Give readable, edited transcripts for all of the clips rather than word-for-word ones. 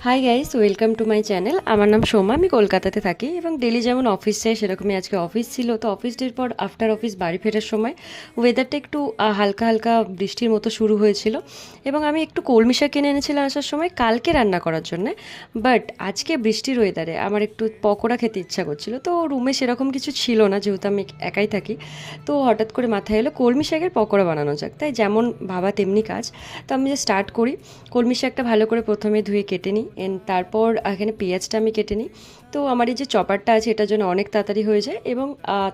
Hi guys, welcome to my channel. আমার নাম সোমা, আমি কলকাতাতে থাকি এবং ডেলি যেমন অফিস যাই সেরকমই আজকে অফিস ছিল। তো অফিস ডের পর আফটার অফিস বাড়ি ফেরার সময় ওয়েদারটা একটু হালকা হালকা বৃষ্টির মতো শুরু হয়েছিল এবং আমি একটু কলমি শাক কিনে এনেছিলাম আসার সময় কালকে রান্না করার জন্যে। বাট আজকে বৃষ্টির ওয়েদারে আমার একটু পকোড়া খেতে ইচ্ছা করছিল, তো রুমে সেরকম কিছু ছিল না যেহেতু আমি একাই থাকি। তো হঠাৎ করে মাথায় এলো কলমি শাকের পকোড়া বানানো যাক, তাই যেমন ভাবা তেমনি কাজ। তো আমি যে স্টার্ট করি, কলমি শাকটা ভালো করে প্রথমে ধুয়ে কেটে নিই, তারপর এখানে পেঁয়াজটা আমি কেটে নিই। তো আমার এই যে চপারটা আছে এটার জন্য অনেক তাড়াতাড়ি হয়ে যায় এবং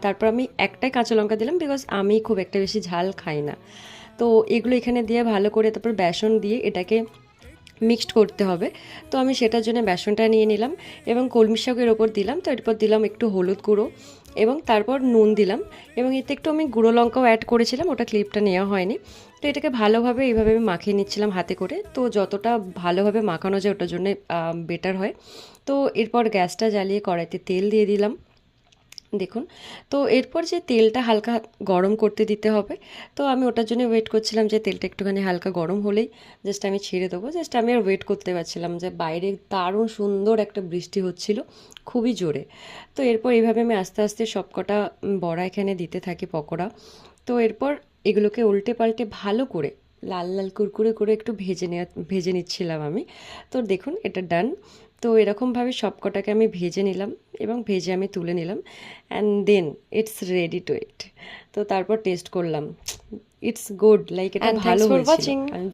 তারপর আমি একটাই কাঁচা লঙ্কা দিলাম, বিকজ আমি খুব একটা বেশি ঝাল খাই না। তো এগুলো এখানে দিয়ে ভালো করে তারপর বেসন দিয়ে এটাকে মিক্সড করতে হবে। তো আমি সেটার জন্য বেসনটা নিয়ে নিলাম এবং কলমি শাকের ওপর দিলাম। তো এরপর দিলাম একটু হলুদ গুঁড়ো এবং তারপর নুন দিলাম এবং এতে একটু আমি গুঁড়ো লঙ্কাও অ্যাড করেছিলাম, ওটা ক্লিপটা নেওয়া হয়নি। তো এটাকে ভালোভাবে এইভাবে আমি মাখিয়ে নিচ্ছিলাম হাতে করে। তো যতটা ভালোভাবে মাখানো যায় ওটার জন্য বেটার হয়। তো এরপর গ্যাসটা জ্বালিয়ে কড়াইতে তেল দিয়ে দিলাম, দেখুন। তো এরপর যে তেলটা হালকা গরম করতে দিতে হবে। তো আমি ওটার জন্য ওয়েট করছিলাম যে তেলটা একটুখানি হালকা গরম হলেই জাস্ট আমি ছেড়ে দেবো। জাস্ট আমি আর ওয়েট করতে পারছিলাম যে বাইরে দারুণ সুন্দর একটা বৃষ্টি হচ্ছিল, খুবই জোরে। তো এরপর এইভাবে আমি আস্তে আস্তে সবকটা বড়া এখানে দিতে থাকি পকোড়া। তো এরপর এগুলোকে উল্টে পাল্টে ভালো করে লাল লাল কুরকুরে করে একটু ভেজে নিচ্ছিলাম আমি। তো দেখুন এটা ডান। তো এরকমভাবে সবকটাকে আমি ভেজে নিলাম এবং ভেজে আমি তুলে নিলাম, and then it's ready to eat. তো তারপর টেস্ট করলাম, ইটস গুড, লাইক এটা And ভালো thanks for হয়েছিল। watching. আমি